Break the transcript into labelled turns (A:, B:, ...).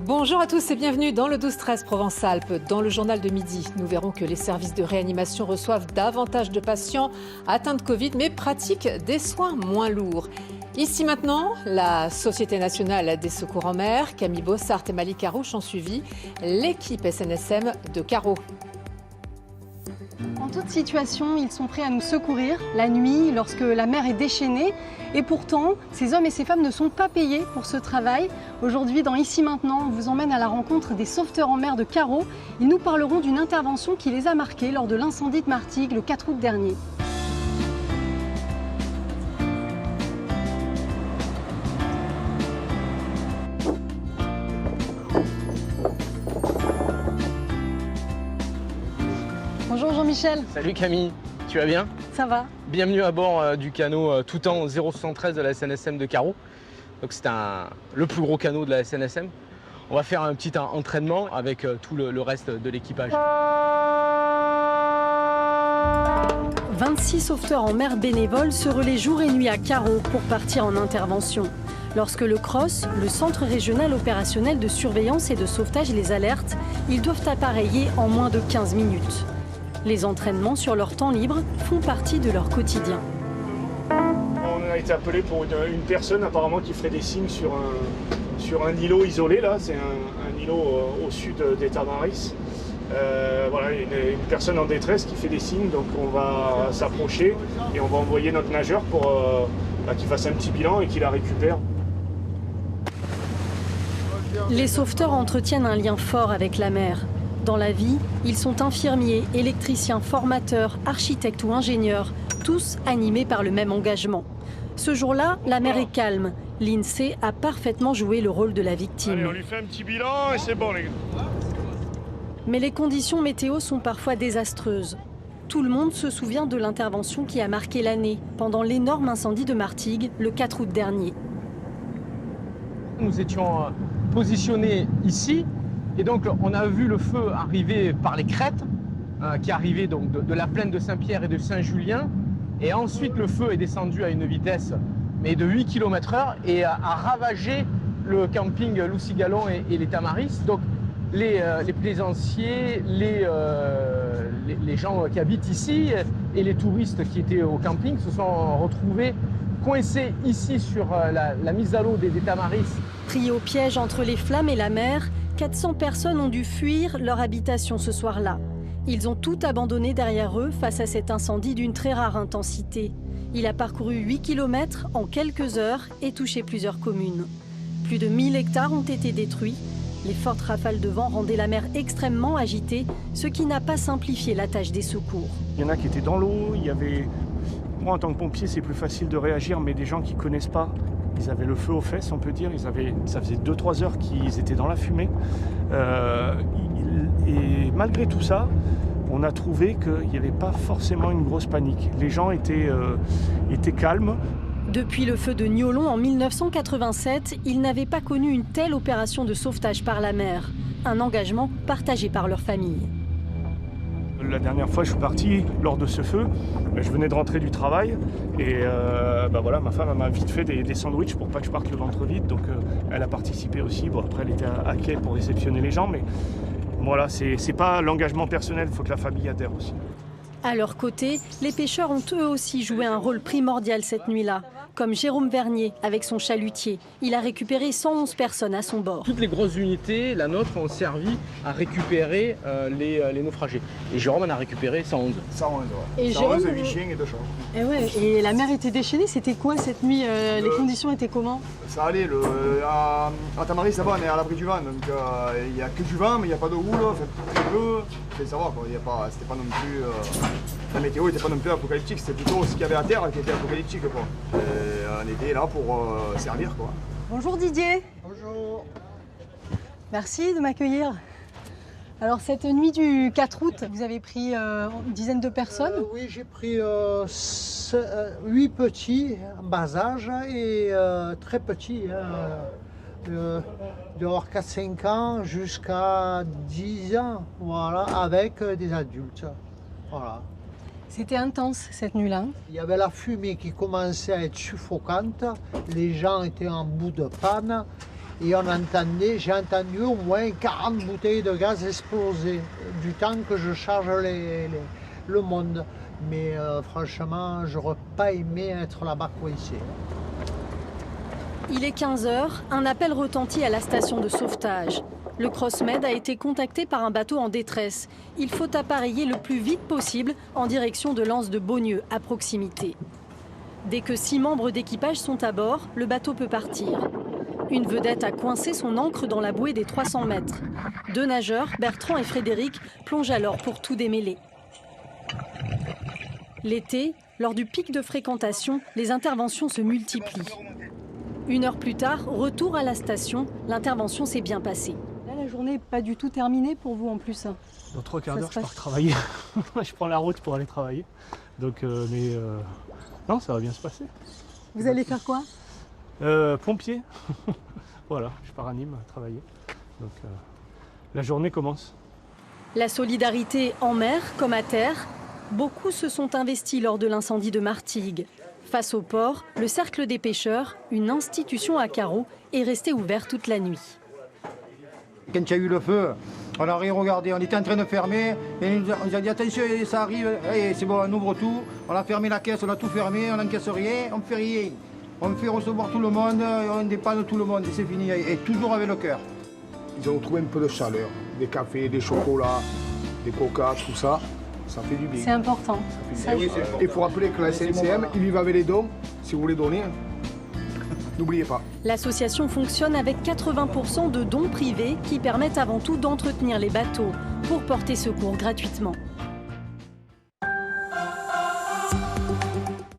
A: Bonjour à tous et bienvenue dans le 12-13 Provence-Alpes. Dans le journal de midi, nous verrons que les services de réanimation reçoivent davantage de patients atteints de Covid, mais pratiquent des soins moins lourds. Ici maintenant, la Société nationale des secours en mer, Camille Bossart et Malik Harouche ont suivi l'équipe SNSM de Carreau.
B: En toute situation, ils sont prêts à nous secourir la nuit, lorsque la mer est déchaînée. Et pourtant, ces hommes et ces femmes ne sont pas payés pour ce travail. Aujourd'hui, dans Ici Maintenant, on vous emmène à la rencontre des sauveteurs en mer de Carreau. Ils nous parleront d'une intervention qui les a marqués lors de l'incendie de Martigues le 4 août dernier. Bonjour Jean-Michel.
C: Salut Camille, tu vas bien?
B: Ça va?
C: Bienvenue à bord du canot Toutan 073 de la SNSM de Carreau. Donc c'est le plus gros canot de la SNSM. On va faire un petit entraînement avec tout le reste de l'équipage.
B: 26 sauveteurs en mer bénévoles se relaient jour et nuit à Carreau pour partir en intervention. Lorsque le CROSS, le Centre régional opérationnel de surveillance et de sauvetage, les alerte, ils doivent appareiller en moins de 15 minutes. Les entraînements sur leur temps libre font partie de leur quotidien.
D: On a été appelé pour une personne apparemment qui ferait des signes sur un îlot isolé. Là, c'est un îlot au sud des Tamaris. Voilà, une personne en détresse qui fait des signes, donc on va s'approcher et on va envoyer notre nageur pour qu'il fasse un petit bilan et qu'il la récupère.
B: Les sauveteurs entretiennent un lien fort avec la mer. Dans la vie, ils sont infirmiers, électriciens, formateurs, architectes ou ingénieurs, tous animés par le même engagement. Ce jour-là, la mer est calme. L'INSEE a parfaitement joué le rôle de la victime.
D: Allez, on lui fait un petit bilan et c'est bon les gars.
B: Mais les conditions météo sont parfois désastreuses. Tout le monde se souvient de l'intervention qui a marqué l'année, pendant l'énorme incendie de Martigues, le 4 août dernier.
C: Nous étions positionnés ici. Et donc on a vu le feu arriver par les crêtes, qui arrivaient donc de la plaine de Saint-Pierre et de Saint-Julien. Et ensuite le feu est descendu à une vitesse de 8 km/h et a ravagé le camping Loucy-Gallon et les Tamaris. Donc les plaisanciers, les gens qui habitent ici et les touristes qui étaient au camping se sont retrouvés coincés ici sur la mise à l'eau des Tamaris.
B: Pris au piège entre les flammes et la mer, 400 personnes ont dû fuir leur habitation ce soir-là. Ils ont tout abandonné derrière eux face à cet incendie d'une très rare intensité. Il a parcouru 8 km en quelques heures et touché plusieurs communes. Plus de 1000 hectares ont été détruits. Les fortes rafales de vent rendaient la mer extrêmement agitée, ce qui n'a pas simplifié la tâche des secours.
D: Il y en a qui étaient dans l'eau, il y avait... Moi en tant que pompier c'est plus facile de réagir, mais des gens qui ne connaissent pas, ils avaient le feu aux fesses on peut dire, ça faisait 2-3 heures qu'ils étaient dans la fumée. Et malgré tout ça, on a trouvé qu'il n'y avait pas forcément une grosse panique. Les gens étaient calmes.
B: Depuis le feu de Niolon en 1987, ils n'avaient pas connu une telle opération de sauvetage par la mer. Un engagement partagé par leur famille.
D: La dernière fois je suis parti lors de ce feu, je venais de rentrer du travail et voilà, ma femme m'a vite fait des sandwichs pour pas que je parte le ventre vide, donc elle a participé aussi. Bon, après elle était à quai pour réceptionner les gens, mais voilà, c'est pas l'engagement personnel, il faut que la famille adhère aussi.
B: À leur côté, les pêcheurs ont eux aussi joué un rôle primordial cette nuit-là. Comme Jérôme Vernier avec son chalutier. Il a récupéré 111 personnes à son bord.
C: Toutes les grosses unités, la nôtre, ont servi à récupérer les naufragés. Et Jérôme en a récupéré 111.
D: 111, ouais.
B: Et
D: 111
B: Jérôme,
D: 8 chiens et 2 chats.
B: Et la mer était déchaînée, c'était quoi cette nuit? Les conditions étaient comment?
E: Ça allait, à Tamaris, ça va, on est à l'abri du vent, donc il n'y a que du vent, mais il n'y a pas de houle, très peu, ça va, quoi. C'était pas non plus... la météo n'était pas non plus apocalyptique, c'était plutôt ce qu'il y avait à terre qui était apocalyptique, quoi. On était là pour servir, quoi.
B: Bonjour Didier.
E: Bonjour.
B: Merci de m'accueillir. Alors cette nuit du 4 août, vous avez pris une dizaine de personnes?
F: Oui, j'ai pris 8 petits en bas âge et très petits, de 4-5 ans jusqu'à 10 ans, voilà, avec des adultes. Voilà.
B: C'était intense cette nuit-là.
F: Il y avait la fumée qui commençait à être suffocante, les gens étaient en bout de panne Et j'ai entendu au moins 40 bouteilles de gaz exploser du temps que je charge le monde. Mais franchement, j'aurais pas aimé être là-bas coincé.
B: Il est 15 h, un appel retentit à la station de sauvetage. Le CrossMed a été contacté par un bateau en détresse. Il faut appareiller le plus vite possible en direction de l'anse de Beaunieu, à proximité. Dès que 6 membres d'équipage sont à bord, le bateau peut partir. Une vedette a coincé son ancre dans la bouée des 300 mètres. 2 nageurs, Bertrand et Frédéric, plongent alors pour tout démêler. L'été, lors du pic de fréquentation, les interventions se multiplient. 1 heure plus tard, retour à la station, l'intervention s'est bien passée.
G: Là, la journée n'est pas du tout terminée pour vous en plus.
H: Dans 3 quarts d'heure, je pars travailler. Je prends la route pour aller travailler. Donc, non, ça va bien se passer.
G: Vous allez faire quoi?
H: Pompier. Voilà, je pars à Nîmes travailler. Donc, la journée commence.
B: La solidarité en mer comme à terre, beaucoup se sont investis lors de l'incendie de Martigues. Face au port, le Cercle des pêcheurs, une institution à carreaux, est resté ouvert toute la nuit.
I: Quand il y a eu le feu, on a rien regardé, on était en train de fermer et on nous a dit attention, ça arrive, allez, c'est bon, on ouvre tout, on a fermé la caisse, on a tout fermé, on n'encaisse rien, on ne fait rien. On fait recevoir tout le monde, on dépanne tout le monde et c'est fini, et toujours avec le cœur.
J: Ils ont trouvé un peu de chaleur, des cafés, des chocolats, des coca, tout ça. Ça fait du bien.
G: C'est important.
J: Il faut rappeler que la SNCM, ils vivent avec les dons. Si vous voulez donner, n'oubliez pas.
B: L'association fonctionne avec 80% de dons privés qui permettent avant tout d'entretenir les bateaux pour porter secours gratuitement.